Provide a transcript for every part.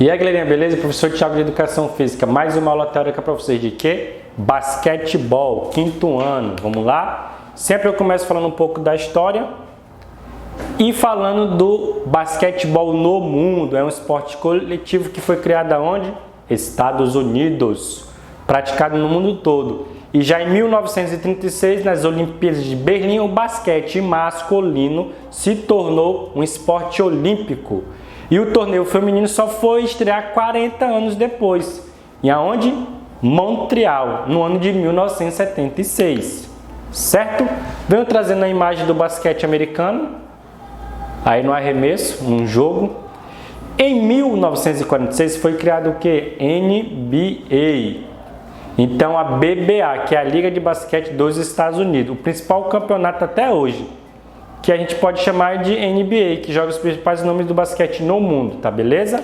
E aí, galerinha, beleza? Professor Thiago de Educação Física, mais uma aula teórica para vocês de quê? Basquetebol, quinto ano. Vamos lá? Sempre eu começo falando um pouco da história e falando do basquetebol no mundo. É um esporte coletivo que foi criado aonde? Estados Unidos, praticado no mundo todo. E já em 1936, nas Olimpíadas de Berlim, o basquete masculino se tornou um esporte olímpico. E o torneio feminino só foi estrear 40 anos depois. E aonde? Montreal, no ano de 1976. Certo? Venho trazendo a imagem do basquete americano. Aí no arremesso, um jogo. Em 1946 foi criado o que? NBA. Então a BBA, que é a Liga de Basquete dos Estados Unidos, o principal campeonato até hoje, que a gente pode chamar de NBA, que joga os principais nomes do basquete no mundo, tá beleza?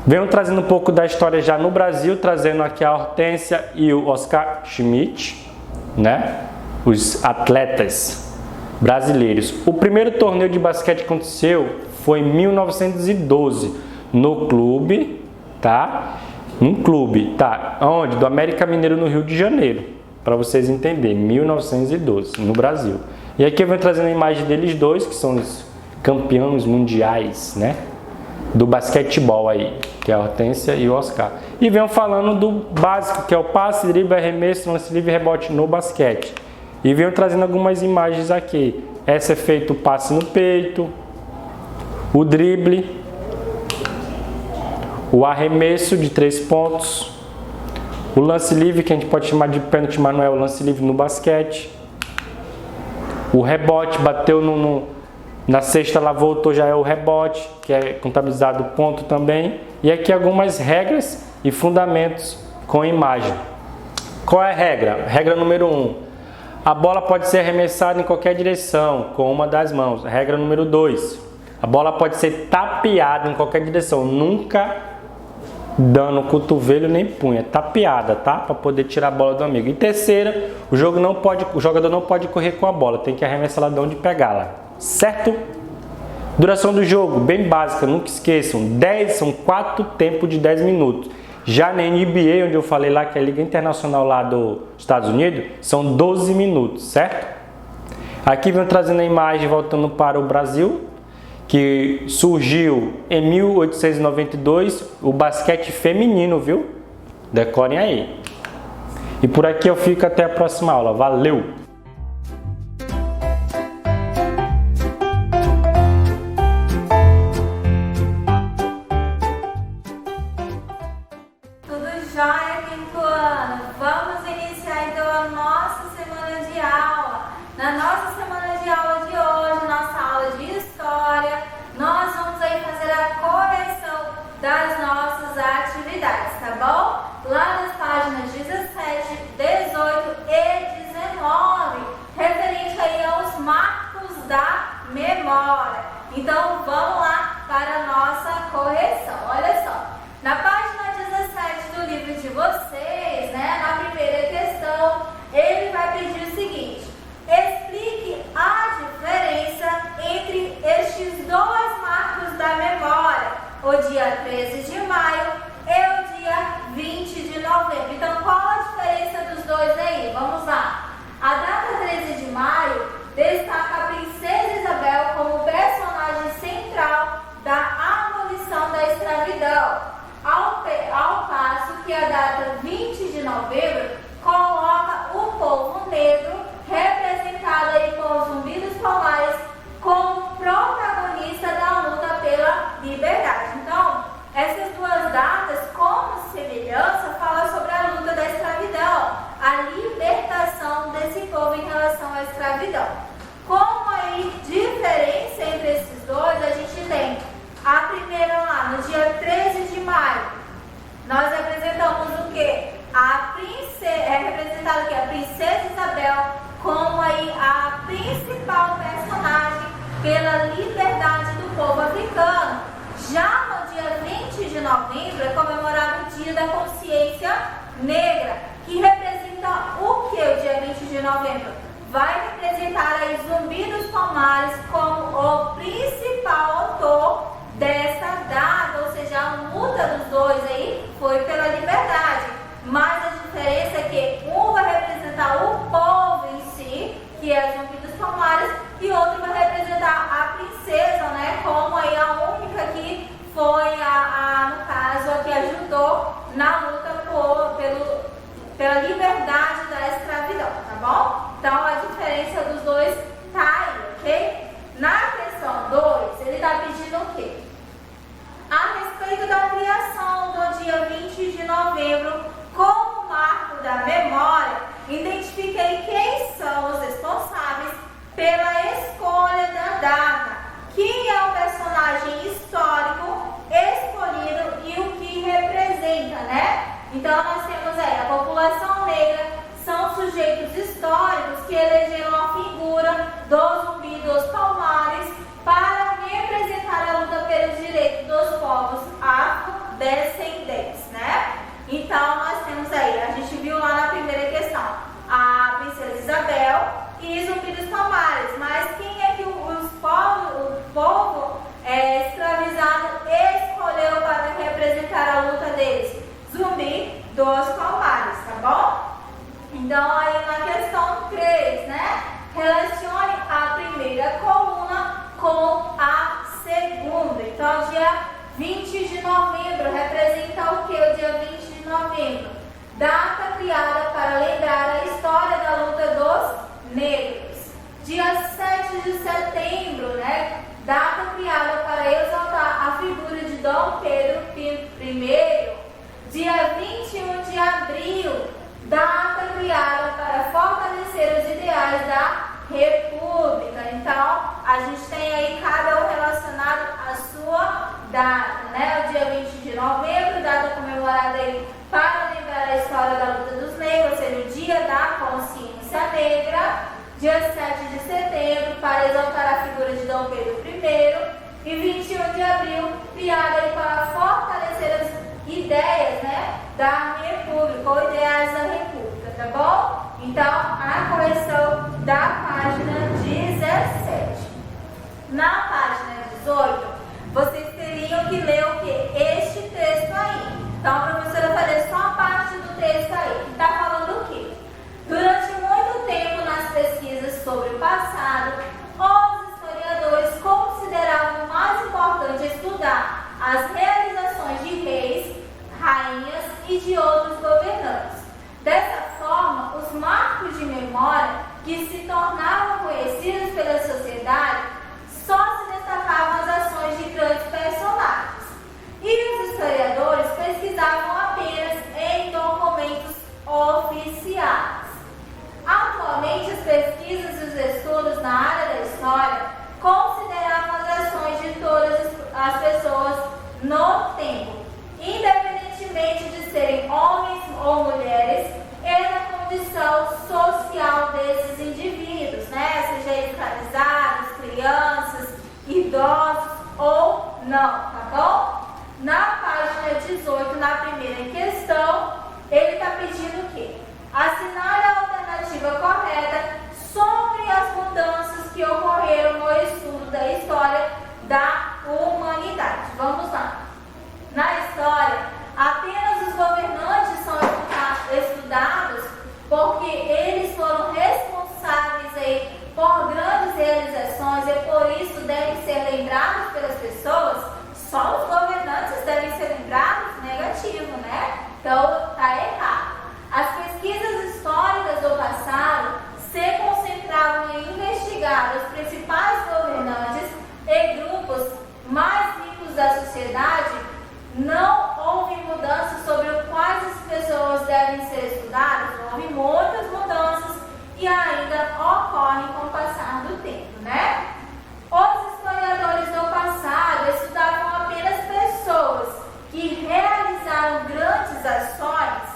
Venho trazendo um pouco da história já no Brasil, trazendo aqui a Hortência e o Oscar Schmidt, né? Os atletas brasileiros. O primeiro torneio de basquete que aconteceu foi em 1912, no clube, tá? Um clube, tá? Onde? Do América Mineiro, no Rio de Janeiro, para vocês entenderem, 1912, no Brasil. E aqui eu venho trazendo a imagem deles dois, que são os campeões mundiais, né? Do basquetebol aí, que é a Hortência e o Oscar. E venho falando do básico, que é o passe, drible, arremesso, lance livre e rebote no basquete. E venho trazendo algumas imagens aqui. Essa é feito o passe no peito, o drible, o arremesso de 3 pontos, o lance livre, que a gente pode chamar de pênalti, mas não é o lance livre no basquete. O rebote, bateu na cesta, lá voltou, já é o rebote, que é contabilizado ponto também. E aqui algumas regras e fundamentos com imagem. Qual é a regra? Regra número 1. A bola pode ser arremessada em qualquer direção, com uma das mãos. Regra número 2. A bola pode ser tapeada em qualquer direção, nunca dando cotovelo nem punha, tapeada, tá? Para poder tirar a bola do amigo. E terceira, o jogador não pode correr com a bola, tem que arremessar lá de onde pegá-la, certo? Duração do jogo, bem básica, nunca esqueçam, são 4 tempos de 10 minutos. Já na NBA, onde eu falei lá, que é a Liga Internacional lá dos Estados Unidos, são 12 minutos, certo? Aqui venho trazendo a imagem, voltando para o Brasil, que surgiu em 1892, o basquete feminino, viu? Decorem aí. E por aqui eu fico até a próxima aula. Valeu! Tudo jóia, quinto ano? Vamos iniciar então a nossa semana de aula. Na nossa semana de aula de hoje, nossa aula de história, nós vamos aí fazer a correção das nossas atividades, tá bom? Lá nas páginas 17, 18 e 19, referente aí aos marcos da memória. Então vamos lá para a nossa correção. Olha só, na página 17 do livro de vocês, né, na primeira questão, ele vai pedir o seguinte: explique a diferença entre estes dois marcos da memória, o dia 13 de maio e o dia 20 de novembro. Então, qual a diferença dos dois aí? Vamos lá. A data 13 de maio destaca a Princesa Isabel como personagem central da abolição da escravidão, ao passo que a data 20 de novembro coloca o povo negro, representado aí por Zumbi dos Palmares, como protagonista da luta pela liberdade. Então, essas duas datas, como semelhança, falam sobre a luta da escravidão, a libertação desse povo em relação à escravidão. Como aí diferença entre esses dois, a gente tem a primeira lá, no dia 13 de maio, nós representamos o quê? Representada aqui a Princesa Isabel como aí a principal personagem pela liberdade do povo africano. Já no dia 20 de novembro é comemorado o Dia da Consciência Negra, que representa o que o dia 20 de novembro? Vai representar aí Zumbi dos Palmares como o principal autor dessa data, ou seja, Então nós temos aí a população negra são sujeitos históricos que elegeram a figura do Zumbi dos Palmares para representar a luta pelos direitos dos povos afrodescendentes, né? Então nós temos aí, a gente viu lá na primeira questão, a Princesa Isabel e Zumbi dos Palmares, mas quem é que o povo escravizado escolheu para representar a luta deles? Zumbi dos Palmares, tá bom? Então aí na questão 3, né? Relacione a primeira coluna com a segunda. Então dia 20 de novembro representa o que? O dia 20 de novembro. Data criada para lembrar a história da luta dos negros. Dia 7 de setembro, né? Data criada para exaltar a figura de Dom Pedro I. Dia 21 de abril, data criada para fortalecer os ideais da República. Então, a gente tem aí cada um relacionado à sua data, né? O dia 20 de novembro, data comemorada aí para lembrar a história da luta dos negros, ou seja, o Dia da Consciência Negra. Dia 7 de setembro, para exaltar a figura de Dom Pedro I. E 21 de abril, criada aí para fortalecer as ideias, né, da República, ou ideais da República, tá bom? Então, a correção da página 17. Na página 18, vocês teriam que ler o que? Este texto aí. Então, a professora vai ler só a parte do texto aí, que está falando o quê? Durante muito tempo nas pesquisas sobre o passado, os historiadores consideravam mais importante estudar as realizações de reis, rainhas e de outros governantes. Dessa forma, os marcos de memória que se tornavam conhecidos pela sociedade só se destacavam as ações de grandes personagens. E os historiadores pesquisavam apenas em documentos oficiais. Atualmente, as pesquisas e os estudos na área da história consideravam as ações de todas as pessoas no tempo, independentemente de serem homens ou mulheres, e da condição social desses indivíduos, né? Seja escravizados, crianças, idosos ou não, tá bom? Na página 18, na primeira questão, ele está pedindo o quê? Assinale a alternativa correta sobre as mudanças que ocorreram no estudo da história da humanidade. Vamos lá. Na história, apenas os governantes são estudados porque eles foram responsáveis aí por grandes realizações e por isso devem ser lembrados pelas pessoas. Só os governantes devem ser lembrados? Negativo, né? Então, está errado. As pesquisas históricas do passado se concentravam em investigar os principais governantes e grupos mais ricos da sociedade. Não houve mudanças sobre quais as pessoas devem ser estudadas, houve muitas mudanças e ainda ocorrem com o passar do tempo, né? Os historiadores do passado estudavam apenas pessoas que realizaram grandes ações.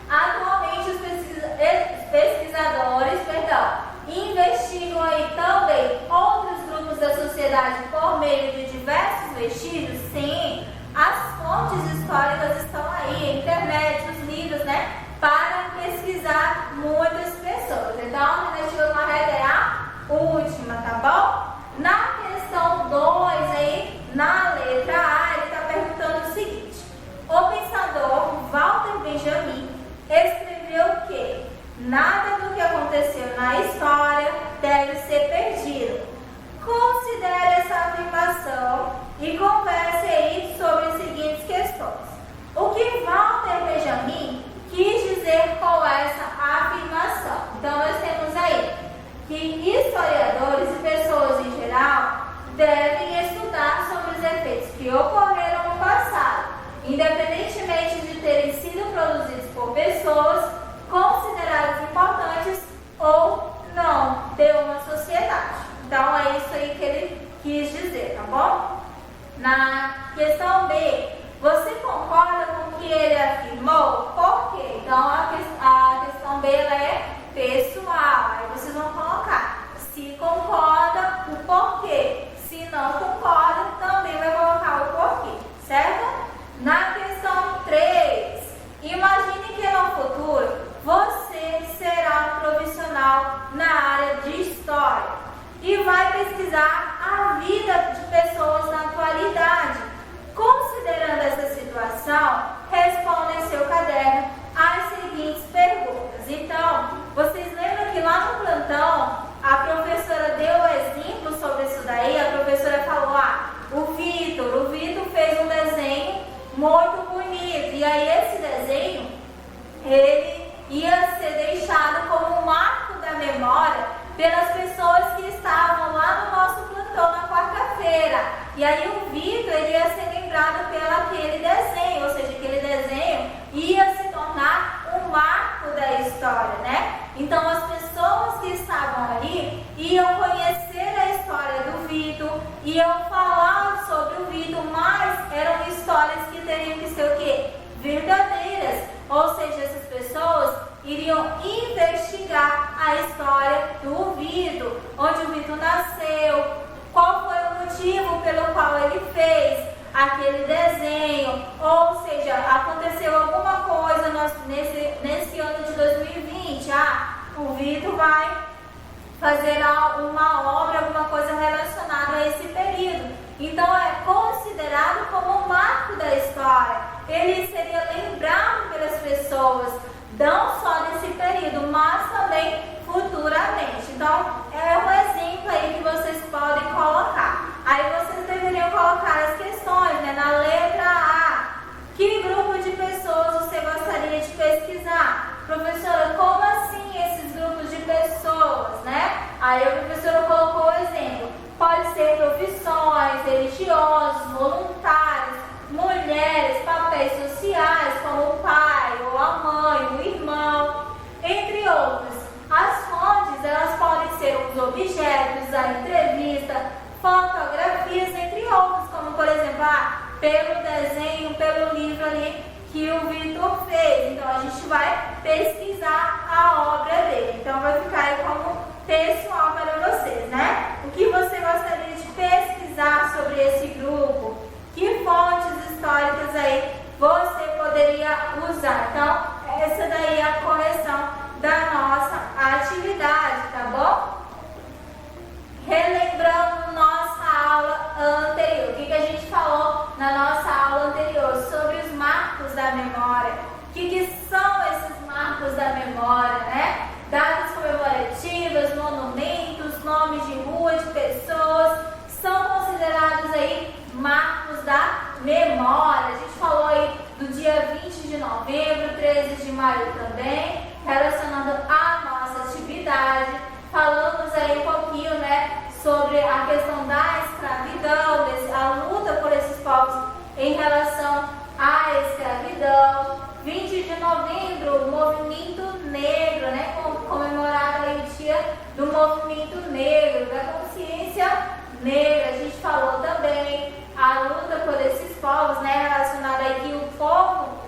Atualmente, os pesquisadores investigam aí também outros grupos da sociedade por meio de diversos vestígios. Sim, as fontes históricas estão aí, a internet, os livros, né? Para pesquisar muitas pessoas. Então, a alternativa correta é a última, tá bom? Na questão 2 aí, na letra A, ele está perguntando o seguinte: o pensador Walter Benjamin escreveu o quê? Nada do que aconteceu na história deve ser perdido. Considere essa afirmação e converse aí sobre as seguintes questões. O que Walter Benjamin quis dizer com essa afirmação? Então, nós temos aí que historiadores e pessoas em geral devem estudar sobre os efeitos que ocorreram no passado, independentemente de terem sido produzidos por pessoas consideradas importantes ou não de uma sociedade. Então, é isso aí que ele quis dizer, tá bom? Na questão B, você concorda com o que ele afirmou? analisar a vida de pessoas na atualidade. Considerando essa situação, responda em seu caderno as seguintes perguntas. Então, vocês lembram que lá no plantão a professora deu o exemplo sobre isso daí? A professora falou, o Vitor fez um desenho muito bonito, e aí esse desenho, ele ia ser deixado como um marco da memória pelas pessoas que estavam lá no nosso plantão na quarta-feira. E aí o Vitor, ele ia ser lembrado pelo aquele desenho, ou seja, aquele desenho ia se tornar um marco da história, né? Então as pessoas que estavam ali iam conhecer a história do Vitor, iam falar sobre o Vitor, mas eram histórias que teriam que ser o quê? Verdadeiras. Ou seja, essas pessoas iriam investigar a história do Vitor, onde o Vitor nasceu, qual foi o motivo pelo qual ele fez aquele desenho, ou seja, aconteceu alguma coisa nesse ano de 2020, o Vitor vai fazer uma obra, alguma coisa relacionada a esse período. Então é considerado como um marco da história. Ele seria lembrado pelas pessoas, não só nesse período, mas também futuramente. Então é um exemplo aí que vocês podem colocar. Aí vocês deveriam colocar as questões, né? Na letra A, que grupo de pessoas você gostaria de pesquisar? Professora, como assim esses grupos de pessoas, né? Aí a professora colocou o exemplo. Pode ser profissões, religiosos, voluntários, mulheres, papéis sociais, como o pai ou a mãe, o irmão, entre outros. As fontes, elas podem ser os objetos, a entrevista, fotografias, entre outros, como por exemplo, pelo desenho, pelo livro ali que o Vitor fez. Então a gente vai pesquisar a obra dele. Então vai ficar aí como textual para vocês, né? O que você gostaria de pesquisar sobre esse grupo? Que fontes históricas aí você poderia usar? Então essa daí é a correção da nossa atividade, tá bom? Relembrando nossa aula anterior, o que a gente falou na nossa aula anterior sobre os marcos da memória. O que são esses marcos da memória, né? Datas comemorativas, monumentos, nomes de rua, de pessoas, são considerados aí marcos da memória. A gente falou aí do dia 20 de novembro, 13 de maio também, relacionando a nossa atividade. Falamos aí um pouquinho, né, sobre a questão da escravidão, a luta por esses povos em relação à escravidão. 20 de novembro, o movimento negro, né, comemorado aí o dia do movimento negro, da consciência negra. A gente falou também a luta por esses povos, né, relacionada aí que o povo,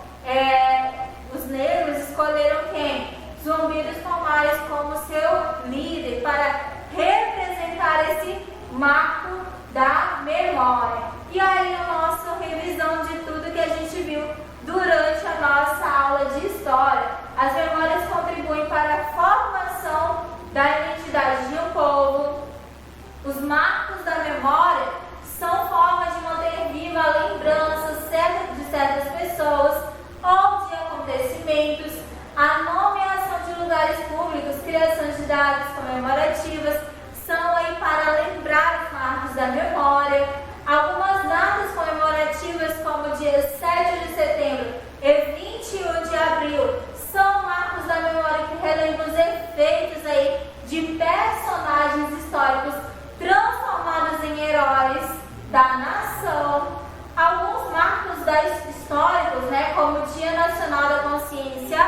os negros escolheram quem? Zumbi dos Palmares como seu líder para representar esse marco da memória. E aí a nossa revisão de tudo que a gente viu durante a nossa aula de história. As memórias contribuem para a formação da identidade de um povo. Os marcos da memória são formas de manter viva a lembrança de certas pessoas ou de acontecimentos, a nomeação de lugares públicos, criação de datas comemorativas, são aí para lembrar os marcos da memória. Algumas datas comemorativas, como dia 7 de setembro e 21 de abril, são marcos da memória que relembram os efeitos aí de personagens históricos transformados em heróis da nação. Alguns marcos históricos, né, como o Dia Nacional da Consciência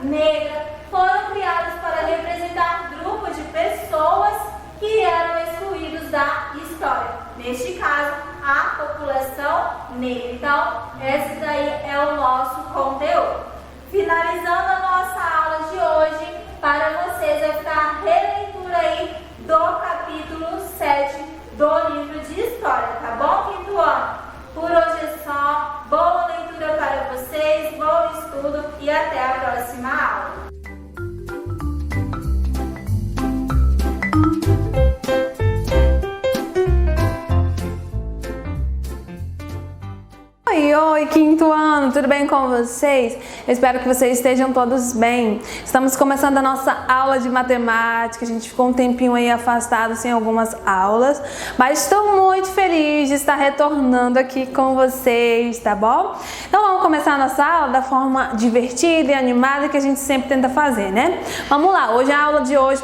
Negra, foram criados para representar grupos de pessoas que eram excluídos da história. Neste caso, a população negra. Então, esse daí é o nosso conteúdo. Finalizando a nossa aula de hoje, para vocês vai ficar a releitura aí do capítulo 7 do livro de História, tá bom, quinto ano? Por hoje é só. Boa leitura para vocês, bom estudo e até a próxima aula. tudo bem com vocês? Eu espero que vocês estejam todos bem. Estamos começando a nossa aula de matemática. A gente ficou um tempinho aí afastado sem algumas aulas, mas estou muito feliz de estar retornando aqui com vocês, tá bom? Então vamos começar a nossa aula da forma divertida e animada que a gente sempre tenta fazer, né? Vamos lá, hoje a aula de hoje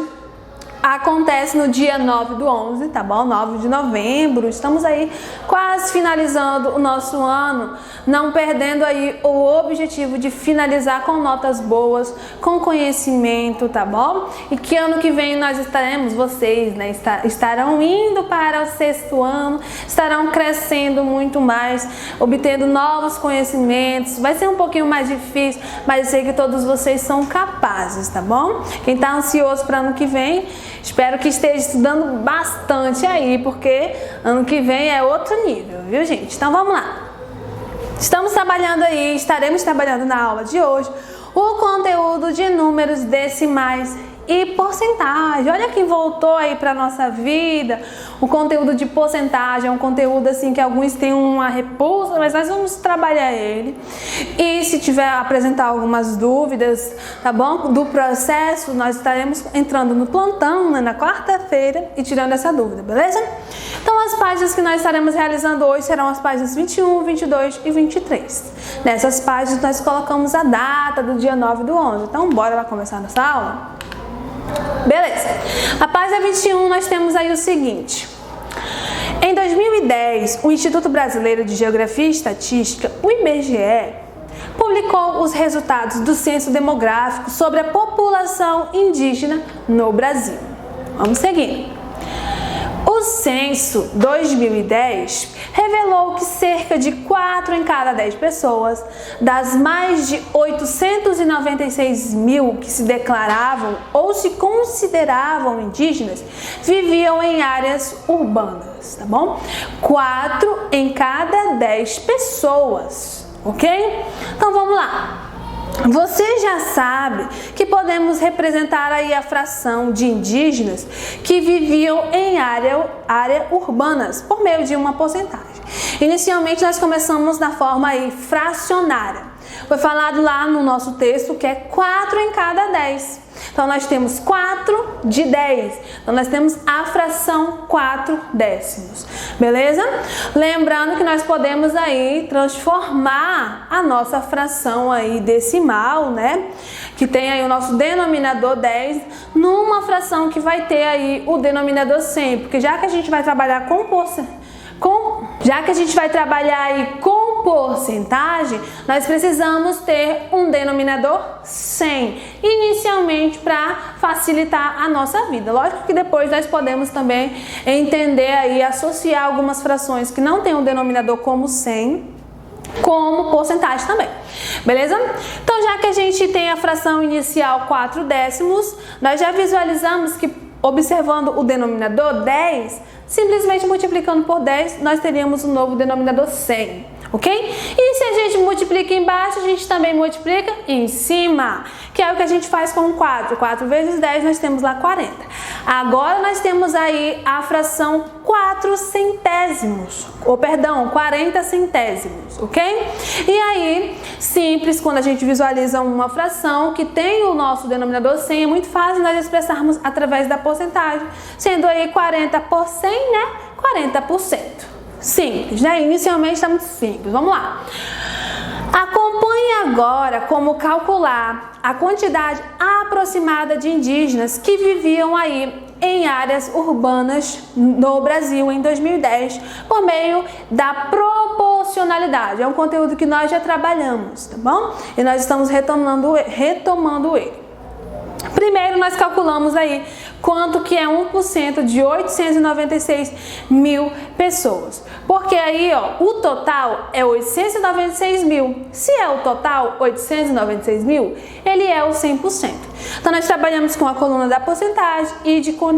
acontece no dia 9 do 11, tá bom? 9 de novembro. Estamos aí quase finalizando o nosso ano, não perdendo aí o objetivo de finalizar com notas boas, com conhecimento, tá bom? E que ano que vem nós estaremos, vocês, né, estarão indo para o 6º ano, estarão crescendo muito mais, obtendo novos conhecimentos. Vai ser um pouquinho mais difícil, mas eu sei que todos vocês são capazes, tá bom? Quem tá ansioso para ano que vem, espero que esteja estudando bastante aí, porque ano que vem é outro nível, viu, gente? Então vamos lá. Estamos trabalhando aí, estaremos trabalhando na aula de hoje o conteúdo de números decimais e porcentagem. Olha quem voltou aí para nossa vida. O conteúdo de porcentagem é um conteúdo assim que alguns têm uma repulsa, mas nós vamos trabalhar ele. E se tiver apresentar algumas dúvidas, tá bom? Do processo, nós estaremos entrando no plantão, né, na quarta-feira e tirando essa dúvida, beleza? Então as páginas que nós estaremos realizando hoje serão as páginas 21, 22 e 23. Nessas páginas nós colocamos a data do dia 9 do 11. Então bora lá começar nossa aula? Beleza, a página 21 nós temos aí o seguinte: em 2010, o Instituto Brasileiro de Geografia e Estatística, o IBGE, publicou os resultados do censo demográfico sobre a população indígena no Brasil. Vamos seguir. O censo 2010 revelou que cerca de 4 em cada 10 pessoas, das mais de 896 mil que se declaravam ou se consideravam indígenas, viviam em áreas urbanas, tá bom? 4 em cada 10 pessoas, ok? Então vamos lá. Você já sabe que podemos representar aí a fração de indígenas que viviam em área urbanas por meio de uma porcentagem. Inicialmente nós começamos na forma aí fracionária. Foi falado lá no nosso texto que é 4 em cada 10. Então nós temos 4 de 10. Então nós temos a fração 4 décimos. Beleza? Lembrando que nós podemos aí transformar a nossa fração aí decimal, né? Que tem aí o nosso denominador 10 numa fração que vai ter aí o denominador 100, porque já que a gente vai trabalhar com porcentagem, nós precisamos ter um denominador 100, inicialmente para facilitar a nossa vida. Lógico que depois nós podemos também entender aí, associar algumas frações que não tem um denominador como 100, como porcentagem também. Beleza? Então, já que a gente tem a fração inicial 4 décimos, nós já visualizamos que, observando o denominador 10, simplesmente multiplicando por 10, nós teríamos um novo denominador 100, ok? E se a gente multiplica embaixo, a gente também multiplica em cima, que é o que a gente faz com 4. 4 vezes 10, nós temos lá 40. Agora nós temos aí a fração 4 centésimos, ou perdão, 40 centésimos, ok? E aí, simples, quando a gente visualiza uma fração que tem o nosso denominador 100, é muito fácil nós expressarmos através da porcentagem, sendo aí 40 por 100, né? 40%. Simples, né? Inicialmente está muito simples. Vamos lá. Acompanhe agora como calcular a quantidade aproximada de indígenas que viviam aí em áreas urbanas no Brasil em 2010 por meio da proporcionalidade. É um conteúdo que nós já trabalhamos, tá bom? E nós estamos retomando ele. Primeiro nós calculamos aí quanto que é 1% de 896 mil pessoas. Porque aí, ó, o total é 896 mil. Se é o total 896 mil, ele é o 100%. Então nós trabalhamos com a coluna da porcentagem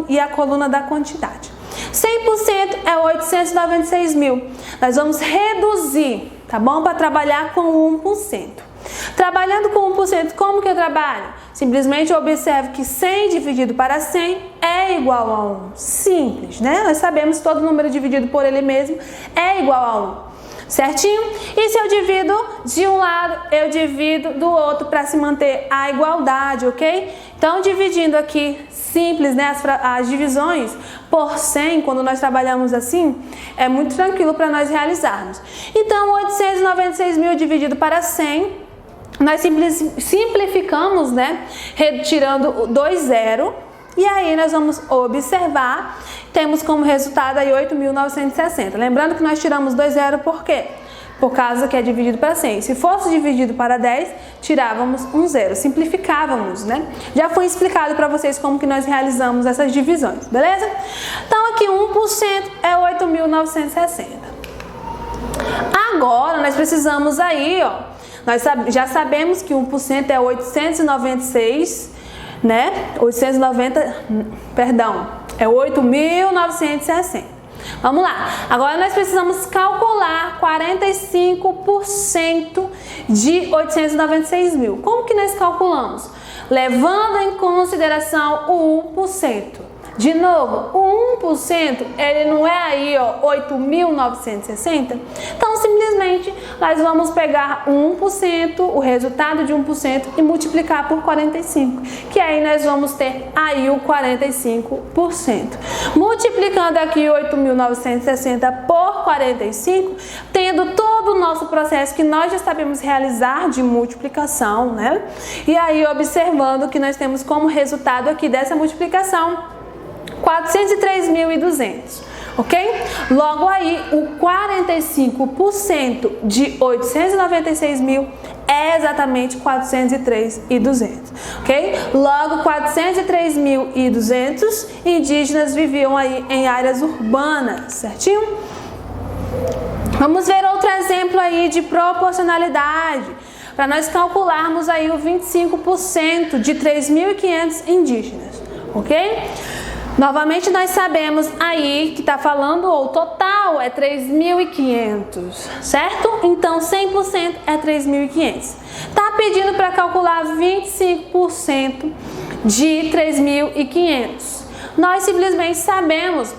e a coluna da quantidade. 100% é 896 mil. Nós vamos reduzir, tá bom? Para trabalhar com 1%. Trabalhando com 1%, como que eu trabalho? Simplesmente eu observo que 100 dividido para 100 é igual a 1. Simples, né? Nós sabemos que todo número dividido por ele mesmo é igual a 1. certinho? E se eu divido de um lado, eu divido do outro para se manter a igualdade, ok? Então, dividindo aqui, simples, né, as divisões por 100, quando nós trabalhamos assim, é muito tranquilo para nós realizarmos. Então, 896 mil dividido para 100, nós simplificamos, né, retirando 2 zeros, e aí nós vamos observar, temos como resultado aí 8.960. Lembrando que nós tiramos 2 zeros por quê? Por causa que é dividido para 100. Se fosse dividido para 10, tirávamos 1 zero, simplificávamos, né? Já foi explicado para vocês como que nós realizamos essas divisões, beleza? Então aqui 1% é 8.960. Agora nós precisamos aí, ó, nós já sabemos que 1% é 896, né? 8.960. Vamos lá. Agora nós precisamos calcular 45% de 896 mil. Como que nós calculamos? Levando em consideração o 1%. De novo, o 1%, ele não é aí, ó, 8.960? Então, simplesmente, nós vamos pegar 1%, o resultado de 1%, e multiplicar por 45, que aí nós vamos ter aí o 45%. Multiplicando aqui 8.960 por 45, tendo todo o nosso processo que nós já sabemos realizar de multiplicação, né? E aí, observando que nós temos como resultado aqui dessa multiplicação 403.200, ok? Logo aí, o 45% de 896 mil é exatamente 403.200, ok? Logo, 403.200 indígenas viviam aí em áreas urbanas, certinho? Vamos ver outro exemplo aí de proporcionalidade, para nós calcularmos aí o 25% de 3.500 indígenas, ok? Novamente nós sabemos aí que está falando o total é 3.500, certo? Então 100% é 3.500. Está pedindo para calcular 25% de 3.500. Nós simplesmente sabemos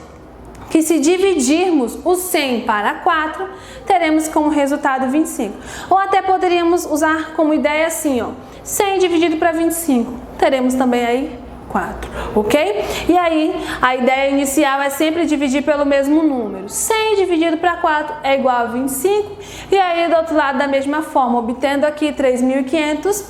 que se dividirmos o 100 para 4, teremos como resultado 25. Ou até poderíamos usar como ideia assim, ó, 100 dividido para 25, teremos também aí 4, ok? E aí, a ideia inicial é sempre dividir pelo mesmo número. 100 dividido para 4 é igual a 25. E aí, do outro lado, da mesma forma, obtendo aqui 3.500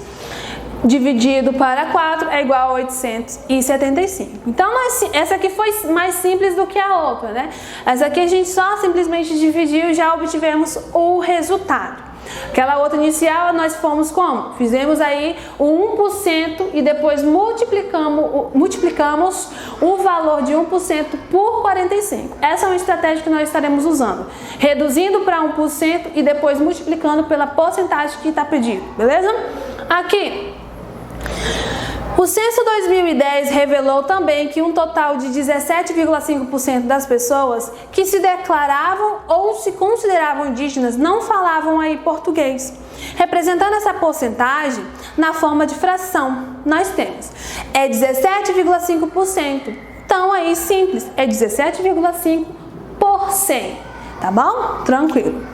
dividido para 4 é igual a 875. Então, essa aqui foi mais simples do que a outra, né? Essa aqui a gente só simplesmente dividiu e já obtivemos o resultado. Aquela outra inicial, nós fomos como? Fizemos aí o 1% e depois multiplicamos o valor de 1% por 45. Essa é uma estratégia que nós estaremos usando. Reduzindo para 1% e depois multiplicando pela porcentagem que está pedido, beleza? Aqui, o censo 2010 revelou também que um total de 17,5% das pessoas que se declaravam ou se consideravam indígenas não falavam aí português. Representando essa porcentagem na forma de fração, nós temos 17,5%. Então aí simples, é 17,5 por 100, tá bom? Tranquilo.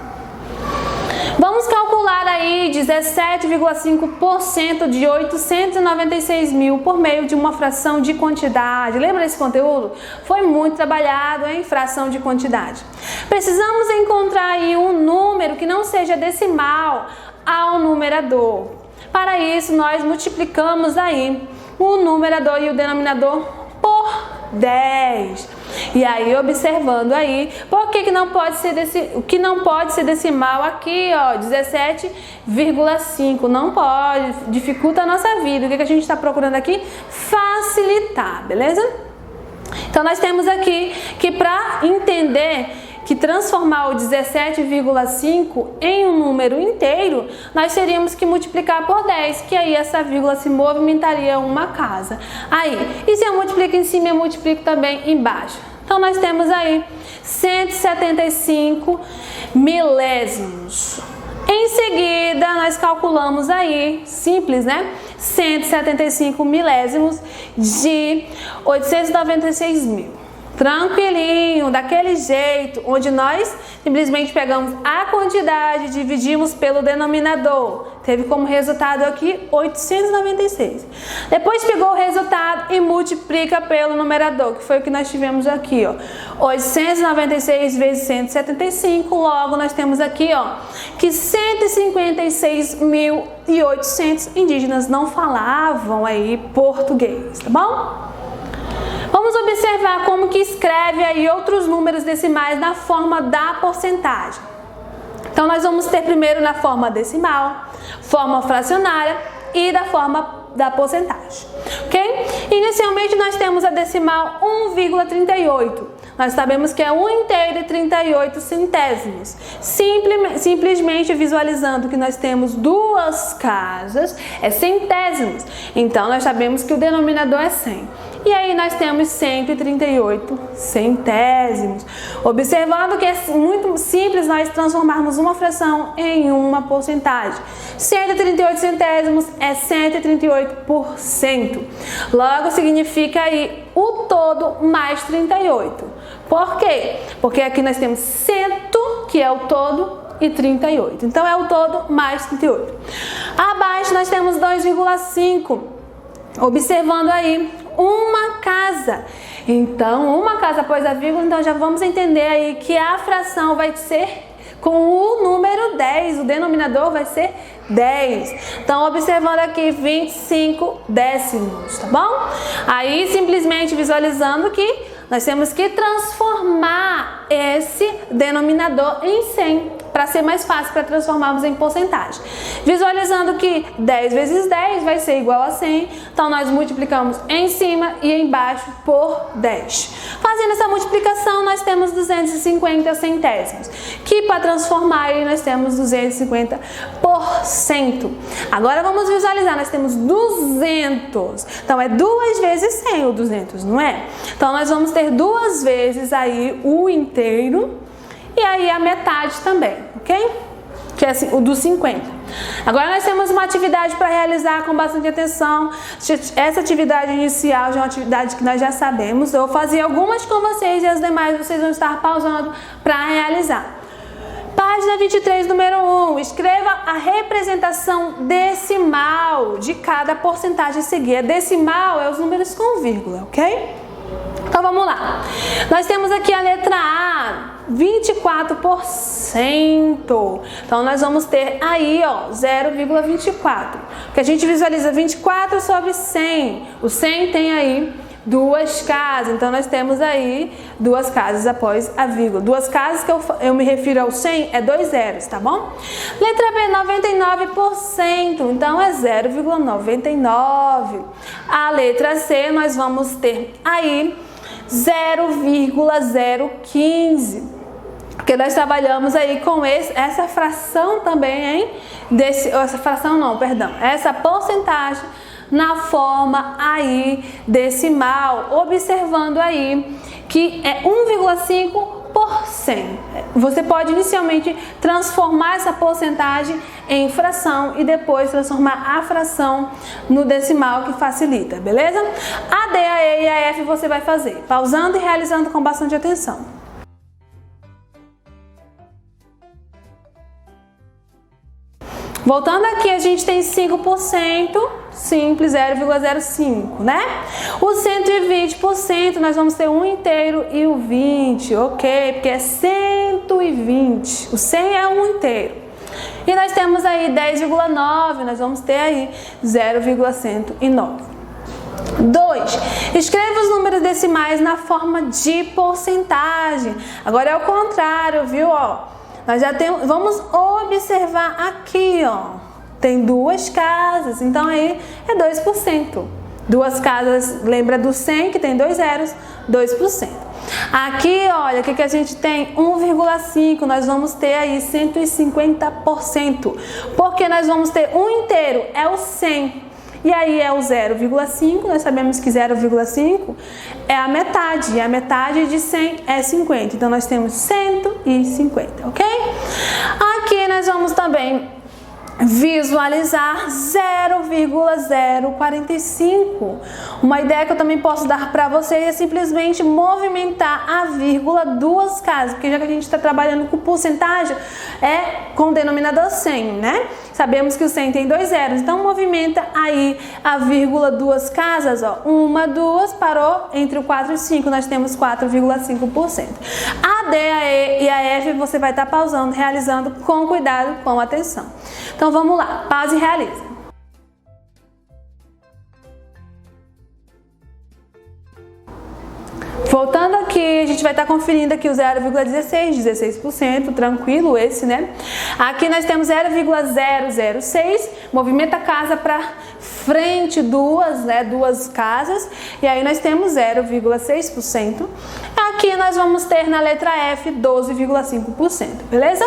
Vamos calcular aí 17,5% de 896 mil por meio de uma fração de quantidade. Lembra desse conteúdo? Foi muito trabalhado em fração de quantidade. Precisamos encontrar aí um número que não seja decimal ao numerador. Para isso, nós multiplicamos aí o numerador e o denominador por 10. E aí, observando aí, por que não pode ser decimal aqui, ó, 17,5, não pode, dificulta a nossa vida. O que a gente está procurando aqui? Facilitar, beleza? Então, nós temos aqui que para entender que transformar o 17,5 em um número inteiro, nós teríamos que multiplicar por 10, que aí essa vírgula se movimentaria uma casa. Aí, e se eu multiplico em cima, eu multiplico também embaixo. Então, nós temos aí 175 milésimos. Em seguida, nós calculamos aí, simples, né? 175 milésimos de 896 mil. tranquilinho, daquele jeito, onde nós simplesmente pegamos a quantidade e dividimos pelo denominador. Teve como resultado aqui 896. Depois pegou o resultado e multiplica pelo numerador, que foi o que nós tivemos aqui, ó. 896 vezes 175, logo nós temos aqui, ó, que 156.800 indígenas não falavam aí português, tá bom? Vamos observar como que escreve aí outros números decimais na forma da porcentagem. Então, nós vamos ter primeiro na forma decimal, forma fracionária e da forma da porcentagem, ok? Inicialmente, nós temos a decimal 1,38. Nós sabemos que é 1 inteiro e 38 centésimos. Simplesmente visualizando que nós temos duas casas, é centésimos. Então, nós sabemos que o denominador é 100. E aí nós temos 138 centésimos. Observando que é muito simples nós transformarmos uma fração em uma porcentagem. 138 centésimos é 138%. Logo significa aí o todo mais 38. Por quê? Porque aqui nós temos 100, que é o todo, e 38. Então é o todo mais 38. Abaixo nós temos 2,5. Observando aí uma casa. Então, uma casa após a vírgula, então já vamos entender aí que a fração vai ser com o número 10, o denominador vai ser 10. Então, observando aqui 25 décimos, tá bom? Aí, simplesmente visualizando que nós temos que transformar esse denominador em 100, para ser mais fácil para transformarmos em porcentagem. Visualizando que 10 vezes 10 vai ser igual a 100, então nós multiplicamos em cima e embaixo por 10. Fazendo essa multiplicação, nós temos 250 centésimos, que para transformar aí nós temos 250%. Agora vamos visualizar, nós temos 200, então é 2 vezes 100 o 200, não é? Então nós vamos ter 2 vezes aí o inteiro e aí a metade também, ok? Que é assim, o dos 50. Agora nós temos uma atividade para realizar com bastante atenção. Essa atividade inicial já é uma atividade que nós já sabemos. Eu vou fazer algumas com vocês e as demais vocês vão estar pausando para realizar. Página 23, número 1. Escreva a representação decimal de cada porcentagem a seguir. A decimal é os números com vírgula, ok? Então vamos lá. Nós temos aqui a letra A, 24%. Então nós vamos ter aí, ó, 0,24. Porque a gente visualiza 24 sobre 100. O 100 tem aí duas casas. Então nós temos aí duas casas após a vírgula. Duas casas que eu me refiro ao 100 é 2 zeros, tá bom? Letra B, 99%. Então é 0,99. A letra C nós vamos ter aí 0,015. Porque nós trabalhamos aí com essa fração também, hein? Essa fração não, perdão. Essa porcentagem na forma aí decimal. Observando aí que é 1,5%. Você pode inicialmente transformar essa porcentagem em fração e depois transformar a fração no decimal, que facilita, beleza? A D, a E e a F você vai fazer pausando e realizando com bastante atenção. Voltando aqui, a gente tem 5%, simples, 0,05, né? O 120%, nós vamos ter 1 inteiro e o 20, ok? Porque é 120, o 100 é 1 inteiro. E nós temos aí 10,9, nós vamos ter aí 0,109. 2. Escreva os números decimais na forma de porcentagem. Agora é o contrário, viu? Ó. Nós já temos, vamos observar aqui, ó, tem duas casas, então aí é 2%. Duas casas, lembra do 100 que tem 2 zeros, 2%. Aqui, olha, o que a gente tem? 1,5, nós vamos ter aí 150%, porque nós vamos ter um inteiro, é o 100. E aí é o 0,5, nós sabemos que 0,5 é a metade, e a metade de 100 é 50. Então nós temos 150, ok? Aqui nós vamos também visualizar 0,045. Uma ideia que eu também posso dar para vocês é simplesmente movimentar a vírgula duas casas, porque já que a gente está trabalhando com porcentagem, é com o denominador 100, né? Sabemos que o 100 tem 2 zeros, então movimenta aí a vírgula duas casas, ó. 1, 2, parou entre o 4 e o 5, nós temos 4,5%. A D, a E e a F você vai estar pausando, realizando com cuidado, com atenção. Então vamos lá, pausa e realiza. Voltando aqui, a gente vai estar conferindo aqui o 0,16%, tranquilo esse, né? Aqui nós temos 0,006, movimenta a casa para frente duas, né? Duas casas, e aí nós temos 0,6%. Aqui nós vamos ter na letra F 12,5%, beleza?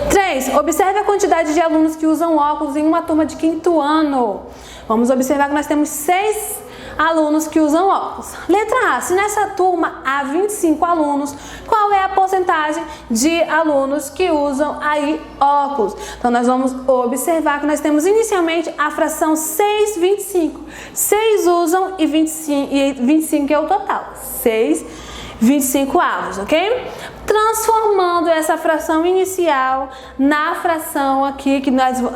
3. Observe a quantidade de alunos que usam óculos em uma turma de 5º ano. Vamos observar que nós temos 6 alunos que usam óculos. Letra A. Se nessa turma há 25 alunos, qual é a porcentagem de alunos que usam aí óculos? Então nós vamos observar que nós temos inicialmente a fração 6, 25. 6 usam e 25 é o total. 6, 25 avos, ok? Transformando essa fração inicial na fração aqui,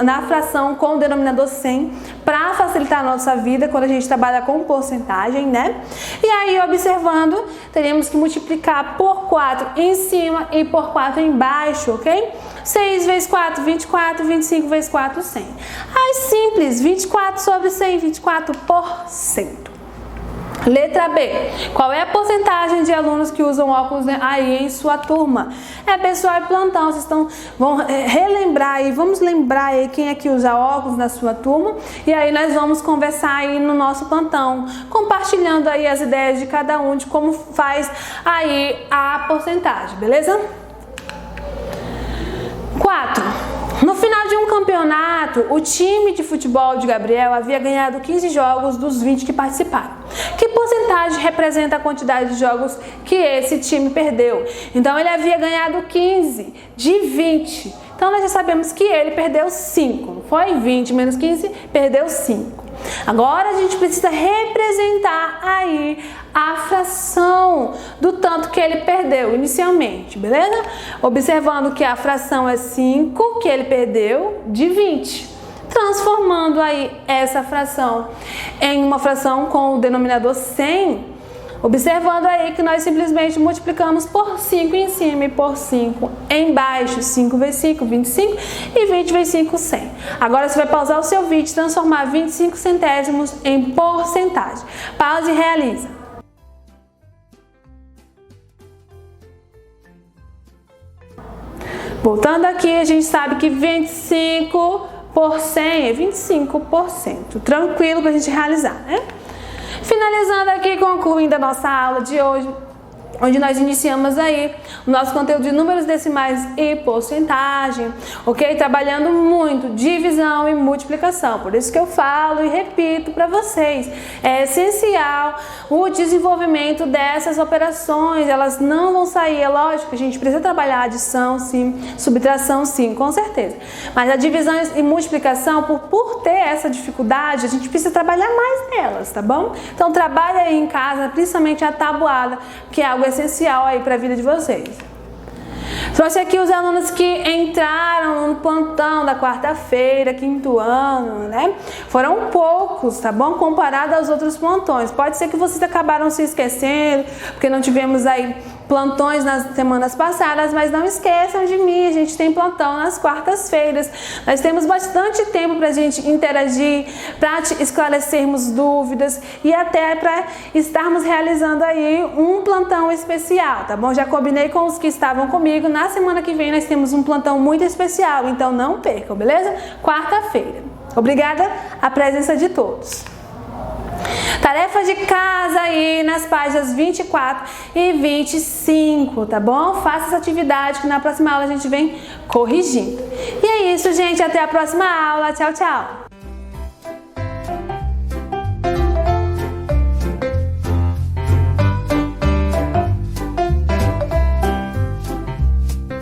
na fração com o denominador 100, para facilitar a nossa vida quando a gente trabalha com porcentagem, né? E aí, observando, teríamos que multiplicar por 4 em cima e por 4 embaixo, ok? 6 vezes 4, 24, 25 vezes 4, 100. Aí, simples, 24 sobre 100, 24%. Letra B. Qual é a porcentagem de alunos que usam óculos aí em sua turma? É pessoal e plantão, vocês vão relembrar aí, vamos lembrar aí quem é que usa óculos na sua turma, e aí nós vamos conversar aí no nosso plantão, compartilhando aí as ideias de cada um, de como faz aí a porcentagem, beleza? 4. No final de um campeonato, o time de futebol de Gabriel havia ganhado 15 jogos dos 20 que participaram. Que porcentagem representa a quantidade de jogos que esse time perdeu? Então, ele havia ganhado 15 de 20. Então, nós já sabemos que ele perdeu 5. Não foi 20 menos 15, perdeu 5. Agora, a gente precisa representar aí a fração do tanto que ele perdeu inicialmente, beleza? Observando que a fração é 5, que ele perdeu, de 20. Transformando aí essa fração em uma fração com o denominador 100, observando aí que nós simplesmente multiplicamos por 5 em cima e por 5 embaixo. 5 vezes 5, 25, e 20 vezes 5, 100. Agora você vai pausar o seu vídeo e transformar 25 centésimos em porcentagem. Pausa e realiza. Voltando aqui, a gente sabe que 25 por 100 é 25%. Tranquilo para a gente realizar, né? Finalizando aqui, concluindo a nossa aula de hoje, onde nós iniciamos aí o nosso conteúdo de números decimais e porcentagem, ok? Trabalhando muito divisão e multiplicação. Por isso que eu falo e repito para vocês, é essencial o desenvolvimento dessas operações. Elas não vão sair, é lógico, a gente precisa trabalhar adição sim, subtração sim, com certeza. Mas a divisão e multiplicação, por ter essa dificuldade, a gente precisa trabalhar mais nelas, tá bom? Então trabalha aí em casa, principalmente a tabuada, que é algo essencial aí para a vida de vocês. Trouxe aqui os alunos que entraram no plantão da quarta-feira, 5º ano, né? Foram poucos, tá bom? Comparado aos outros plantões. Pode ser que vocês acabaram se esquecendo, porque não tivemos aí plantões nas semanas passadas, mas não esqueçam de mim, a gente tem plantão nas quartas-feiras. Nós temos bastante tempo para a gente interagir, para esclarecermos dúvidas e até para estarmos realizando aí um plantão especial, tá bom? Já combinei com os que estavam comigo, na semana que vem nós temos um plantão muito especial, então não percam, beleza? Quarta-feira. Obrigada a presença de todos. Tarefa de casa aí nas páginas 24 e 25, tá bom? Faça essa atividade que na próxima aula a gente vem corrigindo. E é isso, gente. Até a próxima aula. Tchau, tchau.